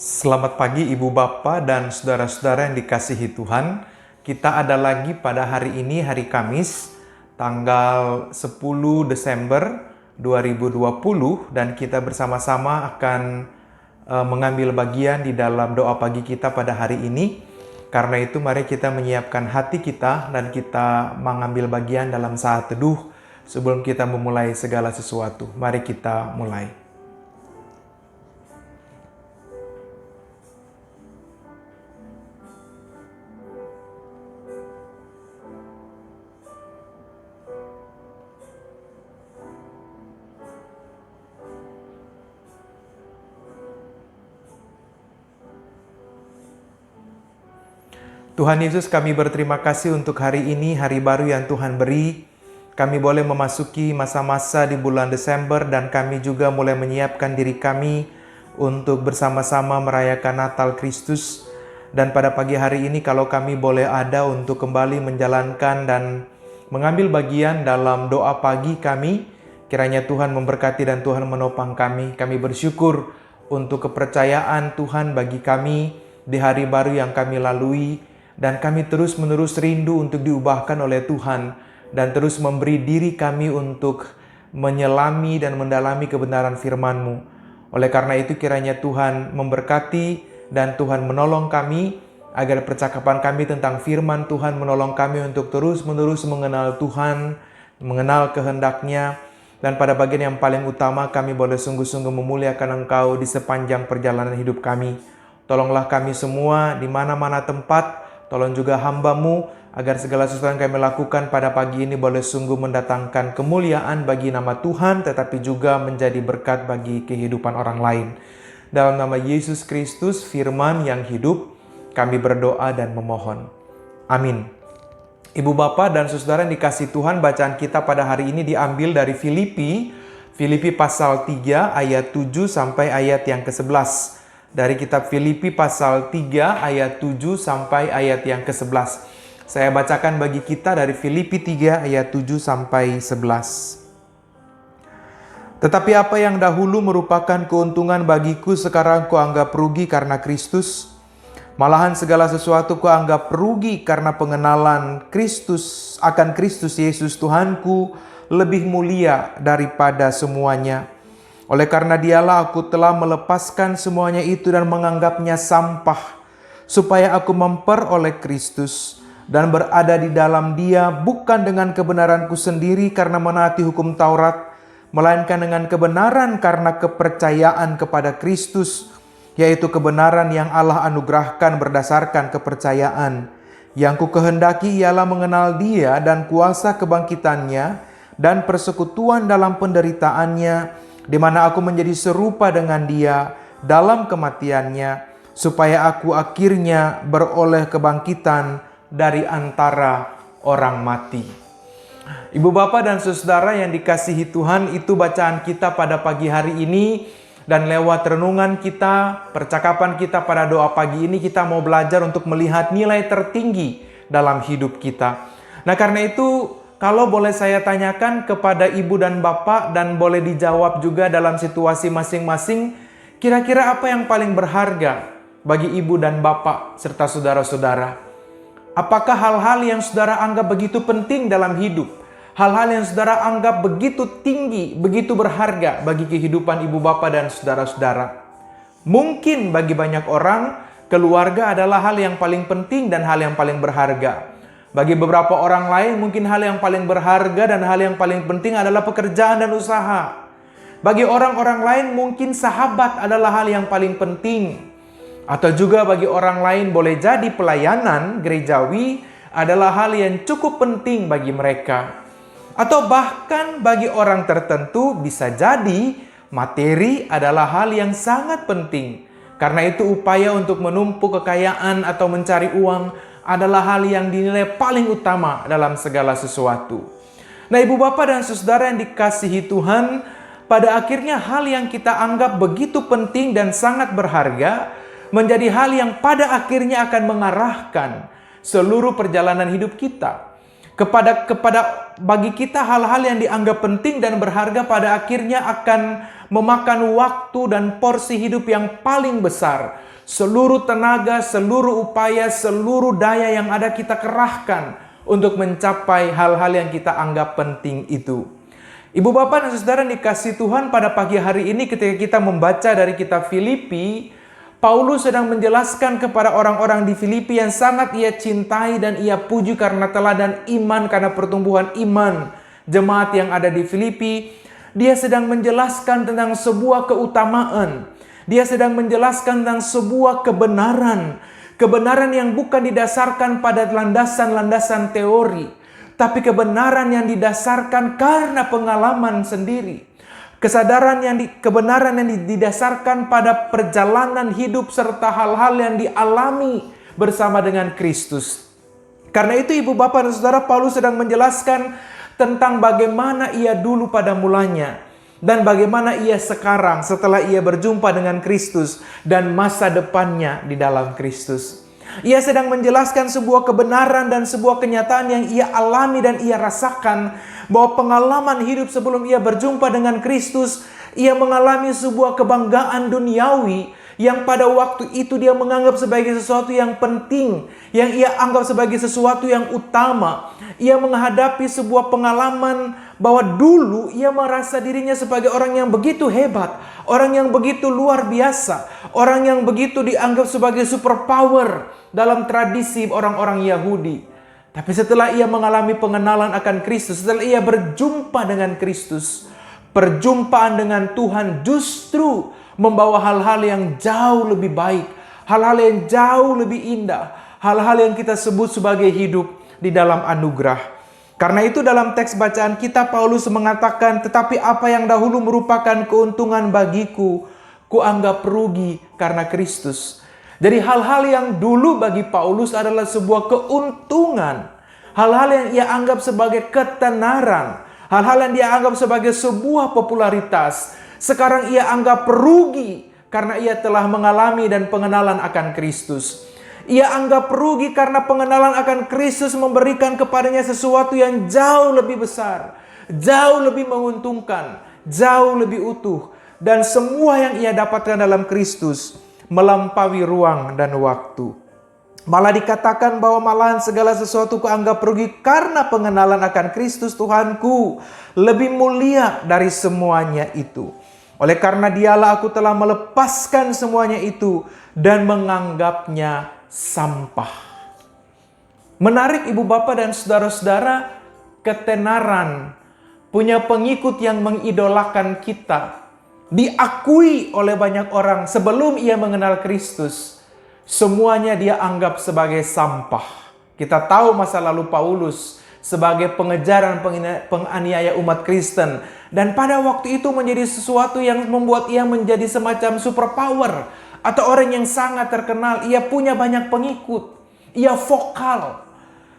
Selamat pagi Ibu Bapak dan saudara-saudara yang dikasihi Tuhan. Kita ada lagi pada hari ini, hari Kamis, tanggal 10 Desember 2020, dan kita bersama-sama akan mengambil bagian di dalam doa pagi kita pada hari ini. Karena itu mari kita menyiapkan hati kita dan kita mengambil bagian dalam saat teduh sebelum kita memulai segala sesuatu. Mari kita mulai. Tuhan Yesus, kami berterima kasih untuk hari ini, hari baru yang Tuhan beri. Kami boleh memasuki masa-masa di bulan Desember dan kami juga mulai menyiapkan diri kami untuk bersama-sama merayakan Natal Kristus. Dan pada pagi hari ini kalau kami boleh ada untuk kembali menjalankan dan mengambil bagian dalam doa pagi kami, kiranya Tuhan memberkati dan Tuhan menopang kami. Kami bersyukur untuk kepercayaan Tuhan bagi kami di hari baru yang kami lalui. Dan kami terus-menerus rindu untuk diubahkan oleh Tuhan dan terus memberi diri kami untuk menyelami dan mendalami kebenaran firman-Mu. Oleh karena itu kiranya Tuhan memberkati dan Tuhan menolong kami agar percakapan kami tentang firman Tuhan menolong kami untuk terus-menerus mengenal Tuhan, mengenal kehendak-Nya. Dan pada bagian yang paling utama kami boleh sungguh-sungguh memuliakan Engkau di sepanjang perjalanan hidup kami. Tolonglah kami semua di mana-mana tempat. Tolong juga hamba-Mu agar segala sesuatu yang kami lakukan pada pagi ini boleh sungguh mendatangkan kemuliaan bagi nama Tuhan, tetapi juga menjadi berkat bagi kehidupan orang lain. Dalam nama Yesus Kristus, firman yang hidup, kami berdoa dan memohon. Amin. Ibu Bapak dan saudara yang dikasihi Tuhan, bacaan kita pada hari ini diambil dari Filipi pasal 3 ayat 7 sampai ayat yang ke-11. Dari kitab Filipi pasal 3 ayat 7 sampai ayat yang ke-11. Saya bacakan bagi kita dari Filipi 3 ayat 7 sampai 11. Tetapi apa yang dahulu merupakan keuntungan bagiku sekarang kuanggap rugi karena Kristus. Malahan segala sesuatu kuanggap rugi karena pengenalan Kristus akan Kristus Yesus Tuhanku lebih mulia daripada semuanya. Oleh karena Dialah aku telah melepaskan semuanya itu dan menganggapnya sampah, supaya aku memperoleh Kristus dan berada di dalam Dia, bukan dengan kebenaranku sendiri karena menaati hukum Taurat, melainkan dengan kebenaran karena kepercayaan kepada Kristus, yaitu kebenaran yang Allah anugerahkan berdasarkan kepercayaan. Yang ku kehendaki ialah mengenal Dia dan kuasa kebangkitannya dan persekutuan dalam penderitaannya, di mana aku menjadi serupa dengan Dia dalam kematiannya, supaya aku akhirnya beroleh kebangkitan dari antara orang mati. Ibu Bapak dan saudara yang dikasihi Tuhan, itu bacaan kita pada pagi hari ini. Dan lewat renungan kita, percakapan kita pada doa pagi ini, kita mau belajar untuk melihat nilai tertinggi dalam hidup kita. Nah karena itu, kalau boleh saya tanyakan kepada ibu dan bapak dan boleh dijawab juga dalam situasi masing-masing, kira-kira apa yang paling berharga bagi ibu dan bapak serta saudara-saudara? Apakah hal-hal yang saudara anggap begitu penting dalam hidup? Hal-hal yang saudara anggap begitu tinggi, begitu berharga bagi kehidupan ibu bapak dan saudara-saudara? Mungkin bagi banyak orang, keluarga adalah hal yang paling penting dan hal yang paling berharga. Bagi beberapa orang lain mungkin hal yang paling berharga dan hal yang paling penting adalah pekerjaan dan usaha. Bagi orang-orang lain mungkin sahabat adalah hal yang paling penting. Atau juga bagi orang lain boleh jadi pelayanan gerejawi adalah hal yang cukup penting bagi mereka. Atau bahkan bagi orang tertentu bisa jadi materi adalah hal yang sangat penting. Karena itu upaya untuk menumpuk kekayaan atau mencari uang adalah hal yang dinilai paling utama dalam segala sesuatu. Nah ibu bapak dan saudara yang dikasihi Tuhan, pada akhirnya hal yang kita anggap begitu penting dan sangat berharga menjadi hal yang pada akhirnya akan mengarahkan seluruh perjalanan hidup kita. Bagi kita hal-hal yang dianggap penting dan berharga pada akhirnya akan memakan waktu dan porsi hidup yang paling besar. Seluruh tenaga, seluruh upaya, seluruh daya yang ada kita kerahkan untuk mencapai hal-hal yang kita anggap penting itu. Ibu bapak dan saudara dikasih Tuhan, pada pagi hari ini ketika kita membaca dari kitab Filipi, Paulus sedang menjelaskan kepada orang-orang di Filipi yang sangat ia cintai dan ia puji karena teladan iman, karena pertumbuhan iman jemaat yang ada di Filipi. Dia sedang menjelaskan tentang sebuah keutamaan. Dia sedang menjelaskan tentang sebuah kebenaran. Kebenaran yang bukan didasarkan pada landasan-landasan teori, tapi kebenaran yang didasarkan karena pengalaman sendiri. Kebenaran yang didasarkan pada perjalanan hidup serta hal-hal yang dialami bersama dengan Kristus. Karena itu ibu bapak dan saudara, Paulus sedang menjelaskan tentang bagaimana ia dulu pada mulanya dan bagaimana ia sekarang setelah ia berjumpa dengan Kristus dan masa depannya di dalam Kristus. Ia sedang menjelaskan sebuah kebenaran dan sebuah kenyataan yang ia alami dan ia rasakan, bahwa pengalaman hidup sebelum ia berjumpa dengan Kristus, ia mengalami sebuah kebanggaan duniawi yang pada waktu itu dia menganggap sebagai sesuatu yang penting, yang ia anggap sebagai sesuatu yang utama. Ia menghadapi sebuah pengalaman bahwa dulu ia merasa dirinya sebagai orang yang begitu hebat, orang yang begitu luar biasa, orang yang begitu dianggap sebagai superpower dalam tradisi orang-orang Yahudi. Tapi setelah ia mengalami pengenalan akan Kristus, setelah ia berjumpa dengan Kristus, perjumpaan dengan Tuhan justru membawa hal-hal yang jauh lebih baik, hal-hal yang jauh lebih indah, hal-hal yang kita sebut sebagai hidup di dalam anugerah. Karena itu dalam teks bacaan kita, Paulus mengatakan, tetapi apa yang dahulu merupakan keuntungan bagiku, kuanggap rugi karena Kristus. Jadi hal-hal yang dulu bagi Paulus adalah sebuah keuntungan, hal-hal yang ia anggap sebagai ketenaran, hal-hal yang dia anggap sebagai sebuah popularitas, sekarang ia anggap rugi karena ia telah mengalami dan pengenalan akan Kristus. Ia anggap rugi karena pengenalan akan Kristus memberikan kepadanya sesuatu yang jauh lebih besar, jauh lebih menguntungkan, jauh lebih utuh, dan semua yang ia dapatkan dalam Kristus melampaui ruang dan waktu. Malah dikatakan bahwa malahan segala sesuatu kuanggap rugi karena pengenalan akan Kristus Tuhanku lebih mulia dari semuanya itu. Oleh karena dialah aku telah melepaskan semuanya itu dan menganggapnya sampah. Menarik ibu bapak dan saudara-saudara, ketenaran, punya pengikut yang mengidolakan kita, diakui oleh banyak orang sebelum ia mengenal Kristus, semuanya dia anggap sebagai sampah. Kita tahu masa lalu Paulus sebagai pengejaran penganiaya umat Kristen, dan pada waktu itu menjadi sesuatu yang membuat ia menjadi semacam superpower atau orang yang sangat terkenal. Ia punya banyak pengikut, ia vokal,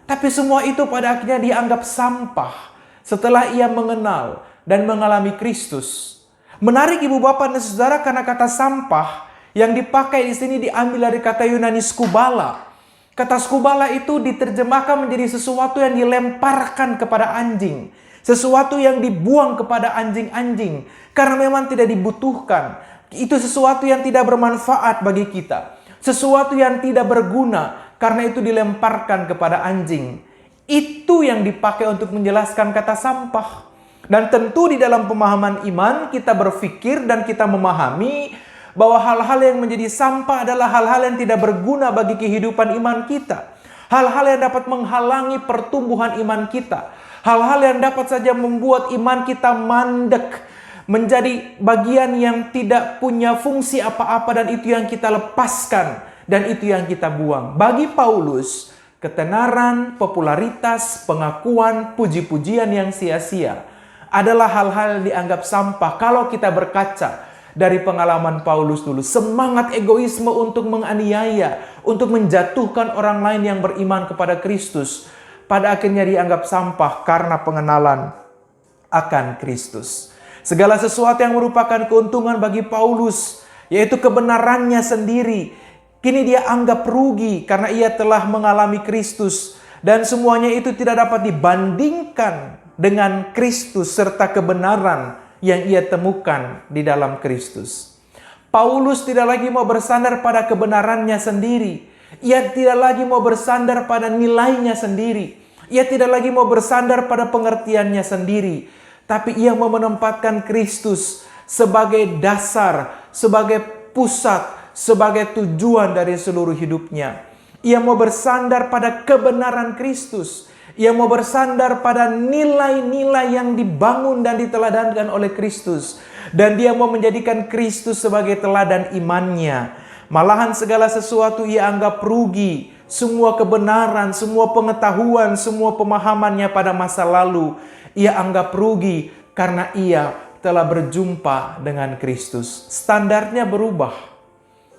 tapi semua itu pada akhirnya dianggap sampah setelah ia mengenal dan mengalami Kristus. Menarik ibu bapak dan saudara, karena kata sampah yang dipakai di sini diambil dari kata Yunani skubala. Kata skubala itu diterjemahkan menjadi sesuatu yang dilemparkan kepada anjing, sesuatu yang dibuang kepada anjing-anjing karena memang tidak dibutuhkan. Itu sesuatu yang tidak bermanfaat bagi kita, sesuatu yang tidak berguna, karena itu dilemparkan kepada anjing. Itu yang dipakai untuk menjelaskan kata sampah. Dan tentu di dalam pemahaman iman kita berpikir dan kita memahami bahwa hal-hal yang menjadi sampah adalah hal-hal yang tidak berguna bagi kehidupan iman kita. Hal-hal yang dapat menghalangi pertumbuhan iman kita. Hal-hal yang dapat saja membuat iman kita mandek, menjadi bagian yang tidak punya fungsi apa-apa, dan itu yang kita lepaskan dan itu yang kita buang. Bagi Paulus, ketenaran, popularitas, pengakuan, puji-pujian yang sia-sia adalah hal-hal yang dianggap sampah kalau kita berkaca dari pengalaman Paulus dulu. Semangat egoisme untuk menganiaya, untuk menjatuhkan orang lain yang beriman kepada Kristus, pada akhirnya dianggap sampah karena pengenalan akan Kristus. Segala sesuatu yang merupakan keuntungan bagi Paulus, yaitu kebenarannya sendiri, kini dia anggap rugi karena ia telah mengalami Kristus. Dan semuanya itu tidak dapat dibandingkan dengan Kristus serta kebenaran yang ia temukan di dalam Kristus. Paulus tidak lagi mau bersandar pada kebenarannya sendiri. Ia tidak lagi mau bersandar pada nilainya sendiri. Ia tidak lagi mau bersandar pada pengertiannya sendiri. Tapi ia mau menempatkan Kristus sebagai dasar, sebagai pusat, sebagai tujuan dari seluruh hidupnya. Ia mau bersandar pada kebenaran Kristus. Ia mau bersandar pada nilai-nilai yang dibangun dan diteladankan oleh Kristus. Dan dia mau menjadikan Kristus sebagai teladan imannya. Malahan segala sesuatu ia anggap rugi. Semua kebenaran, semua pengetahuan, semua pemahamannya pada masa lalu ia anggap rugi karena ia telah berjumpa dengan Kristus. Standarnya berubah.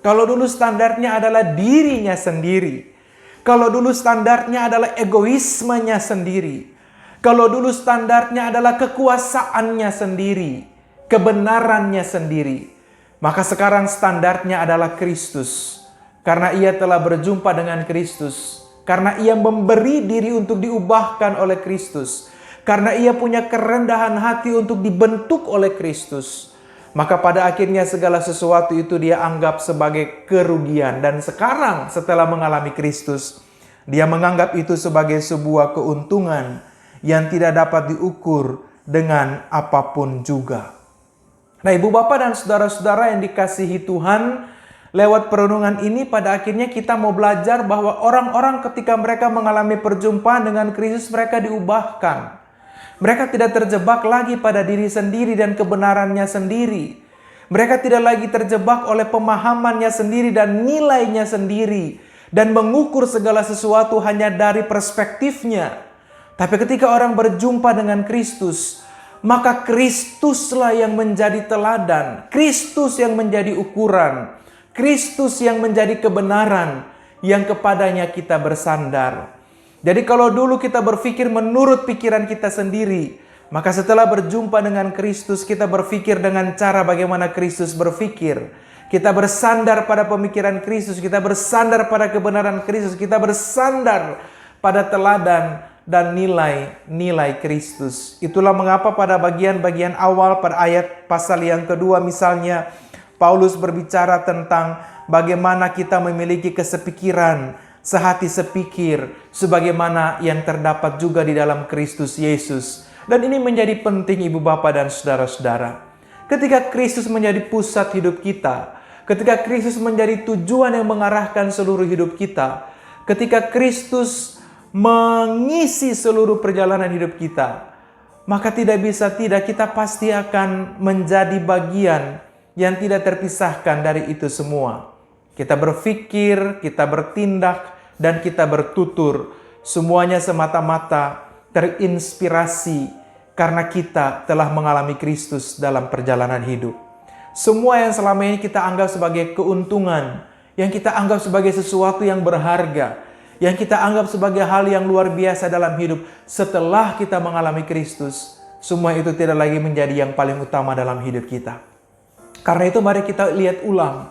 Kalau dulu standarnya adalah dirinya sendiri. Kalau dulu standarnya adalah egoismenya sendiri. Kalau dulu standarnya adalah kekuasaannya sendiri, kebenarannya sendiri. Maka sekarang standarnya adalah Kristus. Karena ia telah berjumpa dengan Kristus. Karena ia memberi diri untuk diubahkan oleh Kristus. Karena ia punya kerendahan hati untuk dibentuk oleh Kristus. Maka pada akhirnya segala sesuatu itu dia anggap sebagai kerugian. Dan sekarang setelah mengalami Kristus, dia menganggap itu sebagai sebuah keuntungan yang tidak dapat diukur dengan apapun juga. Nah, ibu bapak dan saudara-saudara yang dikasihi Tuhan, lewat perenungan ini pada akhirnya kita mau belajar bahwa orang-orang ketika mereka mengalami perjumpaan dengan Kristus, mereka diubahkan. Mereka tidak terjebak lagi pada diri sendiri dan kebenarannya sendiri. Mereka tidak lagi terjebak oleh pemahamannya sendiri dan nilainya sendiri. Dan mengukur segala sesuatu hanya dari perspektifnya. Tapi ketika orang berjumpa dengan Kristus, maka Kristuslah yang menjadi teladan. Kristus yang menjadi ukuran. Kristus yang menjadi kebenaran yang kepadanya kita bersandar. Jadi kalau dulu kita berpikir menurut pikiran kita sendiri, maka setelah berjumpa dengan Kristus, kita berpikir dengan cara bagaimana Kristus berpikir. Kita bersandar pada pemikiran Kristus, kita bersandar pada kebenaran Kristus, kita bersandar pada teladan dan nilai-nilai Kristus. Itulah mengapa pada bagian-bagian awal pada ayat pasal yang kedua misalnya, Paulus berbicara tentang bagaimana kita memiliki kesepikiran, sehati sepikir, sebagaimana yang terdapat juga di dalam Kristus Yesus. Dan ini menjadi penting ibu bapak dan saudara-saudara. Ketika Kristus menjadi pusat hidup kita, ketika Kristus menjadi tujuan yang mengarahkan seluruh hidup kita, ketika Kristus mengisi seluruh perjalanan hidup kita, maka tidak bisa tidak kita pasti akan menjadi bagian yang tidak terpisahkan dari itu semua. Kita berpikir, kita bertindak, dan kita bertutur. Semuanya semata-mata terinspirasi karena kita telah mengalami Kristus dalam perjalanan hidup. Semua yang selama ini kita anggap sebagai keuntungan, yang kita anggap sebagai sesuatu yang berharga, yang kita anggap sebagai hal yang luar biasa dalam hidup, setelah kita mengalami Kristus, semua itu tidak lagi menjadi yang paling utama dalam hidup kita. Karena itu mari kita lihat ulang,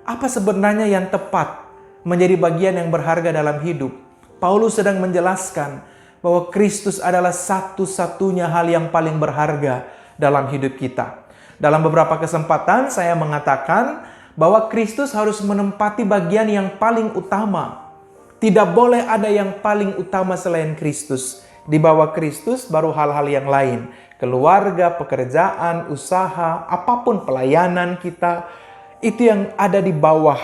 apa sebenarnya yang tepat menjadi bagian yang berharga dalam hidup. Paulus sedang menjelaskan bahwa Kristus adalah satu-satunya hal yang paling berharga dalam hidup kita. Dalam beberapa kesempatan saya mengatakan bahwa Kristus harus menempati bagian yang paling utama. Tidak boleh ada yang paling utama selain Kristus. Di bawah Kristus baru hal-hal yang lain. Keluarga, pekerjaan, usaha, apapun pelayanan kita, itu yang ada di bawah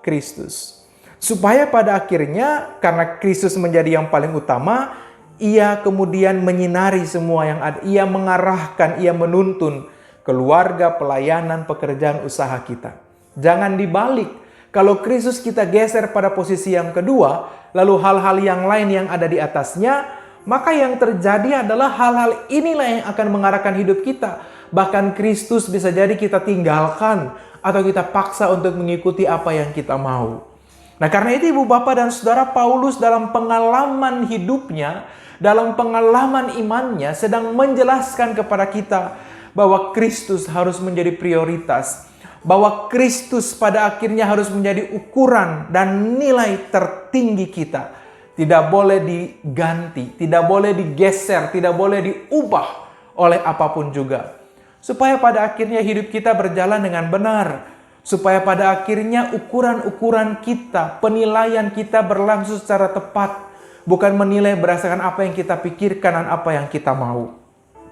Kristus. Supaya pada akhirnya karena Kristus menjadi yang paling utama, ia kemudian menyinari semua yang ada. Ia mengarahkan, ia menuntun keluarga, pelayanan, pekerjaan, usaha kita. Jangan dibalik. Kalau Kristus kita geser pada posisi yang kedua, lalu hal-hal yang lain yang ada di atasnya, maka yang terjadi adalah hal-hal inilah yang akan mengarahkan hidup kita. Bahkan Kristus bisa jadi kita tinggalkan atau kita paksa untuk mengikuti apa yang kita mau. Nah, karena itu ibu bapak dan saudara, Paulus dalam pengalaman hidupnya, dalam pengalaman imannya sedang menjelaskan kepada kita bahwa Kristus harus menjadi prioritas. Bahwa Kristus pada akhirnya harus menjadi ukuran dan nilai tertinggi kita. Tidak boleh diganti, tidak boleh digeser, tidak boleh diubah oleh apapun juga. supaya pada akhirnya hidup kita berjalan dengan benar, supaya pada akhirnya ukuran-ukuran kita, penilaian kita berlangsung secara tepat, bukan menilai berdasarkan apa yang kita pikirkan dan apa yang kita mau.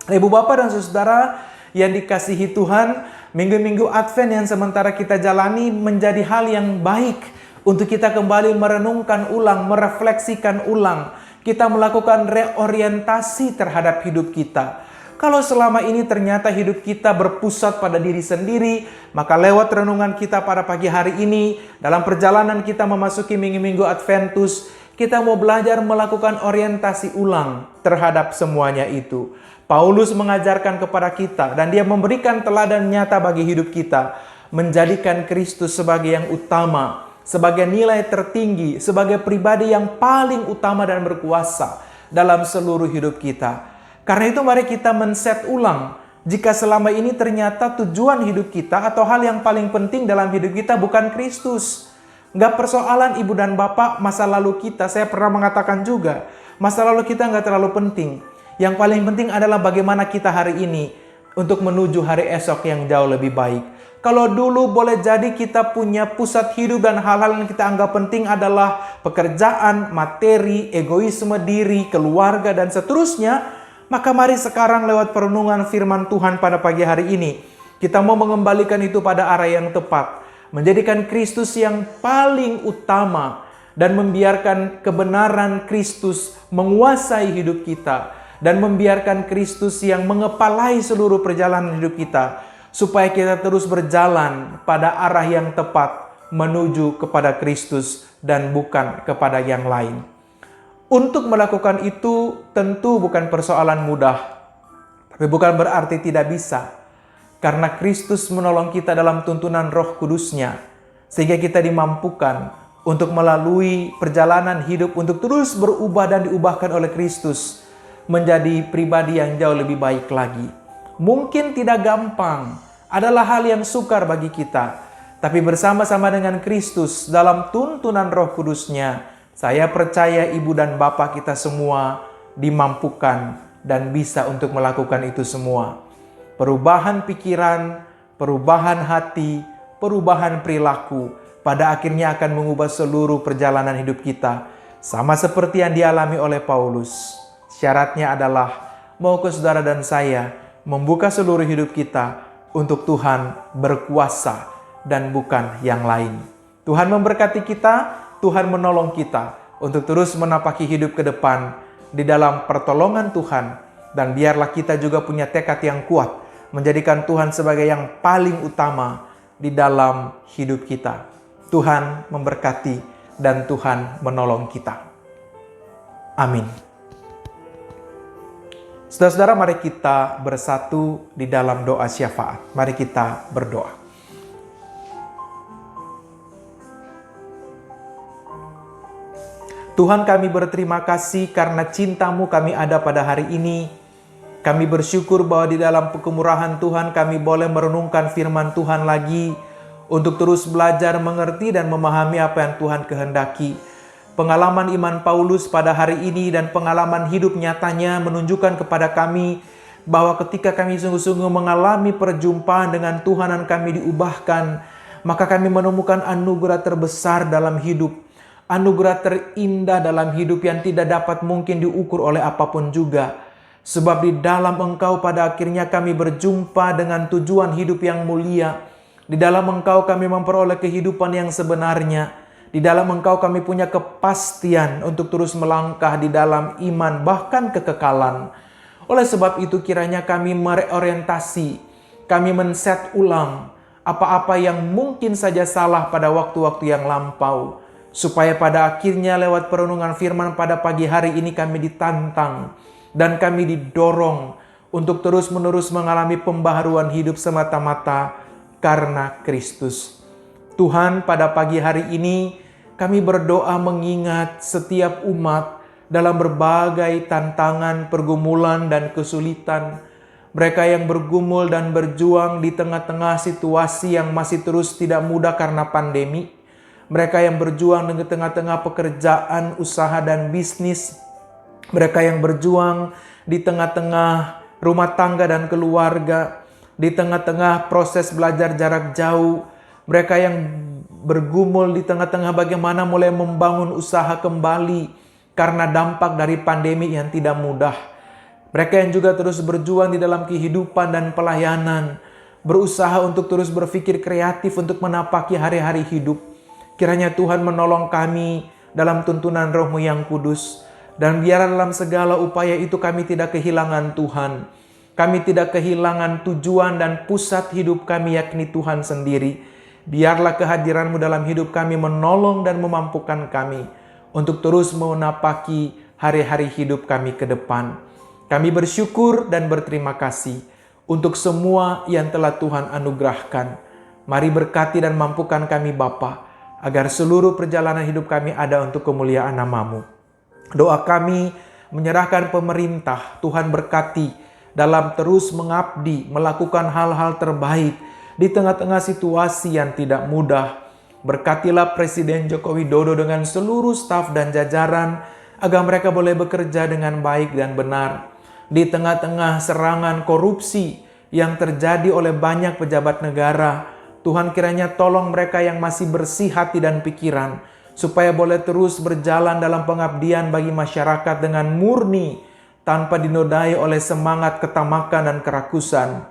Ibu bapak dan saudara yang dikasihi Tuhan, minggu-minggu Advent yang sementara kita jalani menjadi hal yang baik untuk kita kembali merenungkan ulang, merefleksikan ulang. Kita melakukan reorientasi terhadap hidup kita. Kalau selama ini ternyata hidup kita berpusat pada diri sendiri, maka lewat renungan kita pada pagi hari ini, dalam perjalanan kita memasuki minggu-minggu Adventus, kita mau belajar melakukan orientasi ulang terhadap semuanya itu. Paulus mengajarkan kepada kita dan dia memberikan teladan nyata bagi hidup kita, menjadikan Kristus sebagai yang utama, sebagai nilai tertinggi, sebagai pribadi yang paling utama dan berkuasa dalam seluruh hidup kita. Karena itu mari kita men-set ulang, jika selama ini ternyata tujuan hidup kita atau hal yang paling penting dalam hidup kita bukan Kristus. Nggak persoalan ibu dan bapak masa lalu kita, saya pernah mengatakan juga, masa lalu kita nggak terlalu penting. Yang paling penting adalah bagaimana kita hari ini untuk menuju hari esok yang jauh lebih baik. Kalau dulu boleh jadi kita punya pusat hidup dan hal-hal yang kita anggap penting adalah pekerjaan, materi, egoisme diri, keluarga, dan seterusnya, maka mari sekarang lewat perenungan firman Tuhan pada pagi hari ini, kita mau mengembalikan itu pada arah yang tepat. Menjadikan Kristus yang paling utama dan membiarkan kebenaran Kristus menguasai hidup kita. Dan membiarkan Kristus yang mengepalai seluruh perjalanan hidup kita. Supaya kita terus berjalan pada arah yang tepat menuju kepada Kristus dan bukan kepada yang lain. Untuk melakukan itu tentu bukan persoalan mudah. Tapi bukan berarti tidak bisa. Karena Kristus menolong kita dalam tuntunan Roh Kudus-Nya. Sehingga kita dimampukan untuk melalui perjalanan hidup untuk terus berubah dan diubahkan oleh Kristus. Menjadi pribadi yang jauh lebih baik lagi. Mungkin tidak gampang, adalah hal yang sukar bagi kita. Tapi bersama-sama dengan Kristus dalam tuntunan Roh Kudus-Nya, saya percaya ibu dan bapak kita semua dimampukan dan bisa untuk melakukan itu semua. Perubahan pikiran, perubahan hati, perubahan perilaku, pada akhirnya akan mengubah seluruh perjalanan hidup kita. Sama seperti yang dialami oleh Paulus. Syaratnya adalah mau ke saudara dan saya membuka seluruh hidup kita untuk Tuhan berkuasa dan bukan yang lain. Tuhan memberkati kita, Tuhan menolong kita untuk terus menapaki hidup ke depan di dalam pertolongan Tuhan. Dan biarlah kita juga punya tekad yang kuat menjadikan Tuhan sebagai yang paling utama di dalam hidup kita. Tuhan memberkati dan Tuhan menolong kita. Amin. Saudara-saudara, mari kita bersatu di dalam doa syafaat. Mari kita berdoa. Tuhan, kami berterima kasih karena cinta-Mu kami ada pada hari ini. Kami bersyukur bahwa di dalam kemurahan Tuhan kami boleh merenungkan firman Tuhan lagi untuk terus belajar mengerti dan memahami apa yang Tuhan kehendaki. Pengalaman iman Paulus pada hari ini dan pengalaman hidup nyatanya menunjukkan kepada kami bahwa ketika kami sungguh-sungguh mengalami perjumpaan dengan Tuhan dan kami diubahkan, maka kami menemukan anugerah terbesar dalam hidup, anugerah terindah dalam hidup yang tidak dapat mungkin diukur oleh apapun juga. Sebab di dalam Engkau pada akhirnya kami berjumpa dengan tujuan hidup yang mulia. Di dalam Engkau kami memperoleh kehidupan yang sebenarnya. Di dalam Engkau kami punya kepastian untuk terus melangkah di dalam iman bahkan kekekalan. Oleh sebab itu kiranya kami mereorientasi, kami men-set ulang apa-apa yang mungkin saja salah pada waktu-waktu yang lampau. Supaya pada akhirnya lewat perenungan firman pada pagi hari ini kami ditantang dan kami didorong untuk terus-menerus mengalami pembaharuan hidup semata-mata karena Kristus. Tuhan, pada pagi hari ini kami berdoa mengingat setiap umat dalam berbagai tantangan, pergumulan, dan kesulitan. Mereka yang bergumul dan berjuang di tengah-tengah situasi yang masih terus tidak mudah karena pandemi. Mereka yang berjuang di tengah-tengah pekerjaan, usaha, dan bisnis. Mereka yang berjuang di tengah-tengah rumah tangga dan keluarga. di tengah-tengah proses belajar jarak jauh, mereka yang bergumul di tengah-tengah bagaimana mulai membangun usaha kembali karena dampak dari pandemi yang tidak mudah. Mereka yang juga terus berjuang di dalam kehidupan dan pelayanan, berusaha untuk terus berpikir kreatif untuk menapaki hari-hari hidup. Kiranya Tuhan menolong kami dalam tuntunan Roh-Mu yang kudus. Dan biarlah dalam segala upaya itu kami tidak kehilangan Tuhan. Kami tidak kehilangan tujuan dan pusat hidup kami, yakni Tuhan sendiri. Biarlah kehadiran-Mu dalam hidup kami menolong dan memampukan kami untuk terus menapaki hari-hari hidup kami ke depan. Kami bersyukur dan berterima kasih untuk semua yang telah Tuhan anugerahkan. Mari berkati dan mampukan kami Bapa, agar seluruh perjalanan hidup kami ada untuk kemuliaan nama-Mu. Doa kami menyerahkan pemerintah, Tuhan berkati dalam terus mengabdi, melakukan hal-hal terbaik di tengah-tengah situasi yang tidak mudah. Berkatilah Presiden Joko Widodo dengan seluruh staf dan jajaran, agar mereka boleh bekerja dengan baik dan benar. Di tengah-tengah serangan korupsi yang terjadi oleh banyak pejabat negara, Tuhan kiranya tolong mereka yang masih bersih hati dan pikiran, supaya boleh terus berjalan dalam pengabdian bagi masyarakat dengan murni, tanpa dinodai oleh semangat ketamakan dan kerakusan.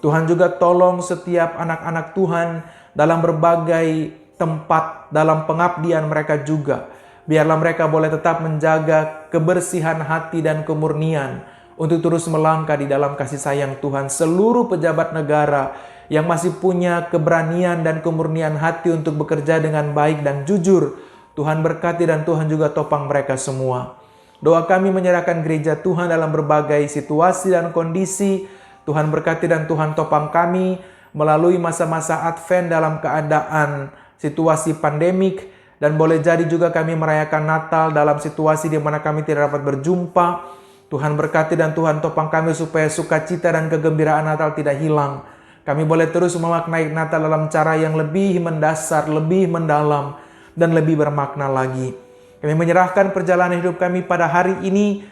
Tuhan juga tolong setiap anak-anak Tuhan dalam berbagai tempat dalam pengabdian mereka juga. Biarlah mereka boleh tetap menjaga kebersihan hati dan kemurnian untuk terus melangkah di dalam kasih sayang Tuhan. Seluruh pejabat negara yang masih punya keberanian dan kemurnian hati untuk bekerja dengan baik dan jujur, Tuhan berkati dan Tuhan juga topang mereka semua. Doa kami menyerahkan gereja Tuhan dalam berbagai situasi dan kondisi. Tuhan berkati dan Tuhan topang kami melalui masa-masa Advent dalam keadaan situasi pandemik, dan boleh jadi juga kami merayakan Natal dalam situasi di mana kami tidak dapat berjumpa. Tuhan berkati dan Tuhan topang kami supaya sukacita dan kegembiraan Natal tidak hilang. Kami boleh terus memaknai Natal dalam cara yang lebih mendasar, lebih mendalam, dan lebih bermakna lagi. Kami menyerahkan perjalanan hidup kami pada hari ini,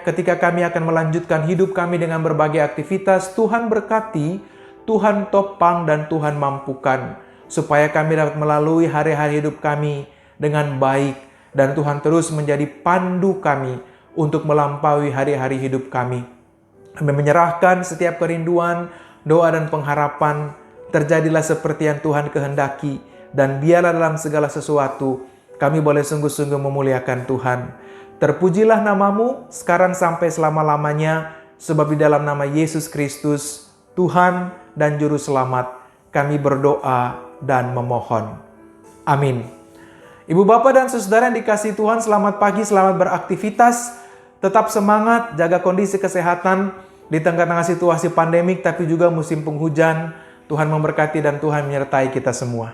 ketika kami akan melanjutkan hidup kami dengan berbagai aktivitas. Tuhan berkati, Tuhan topang, dan Tuhan mampukan, supaya kami dapat melalui hari-hari hidup kami dengan baik, dan Tuhan terus menjadi pandu kami untuk melampaui hari-hari hidup kami. Kami menyerahkan setiap kerinduan, doa dan pengharapan, terjadilah seperti yang Tuhan kehendaki, dan biarlah dalam segala sesuatu kami boleh sungguh-sungguh memuliakan Tuhan. Terpujilah nama-Mu sekarang sampai selama-lamanya, sebab di dalam nama Yesus Kristus, Tuhan dan Juru Selamat, kami berdoa dan memohon. Amin. Ibu, Bapak, dan saudara yang dikasihi Tuhan, selamat pagi, selamat beraktivitas. Tetap semangat, jaga kondisi kesehatan di tengah-tengah situasi pandemik, tapi juga musim penghujan. Tuhan memberkati dan Tuhan menyertai kita semua.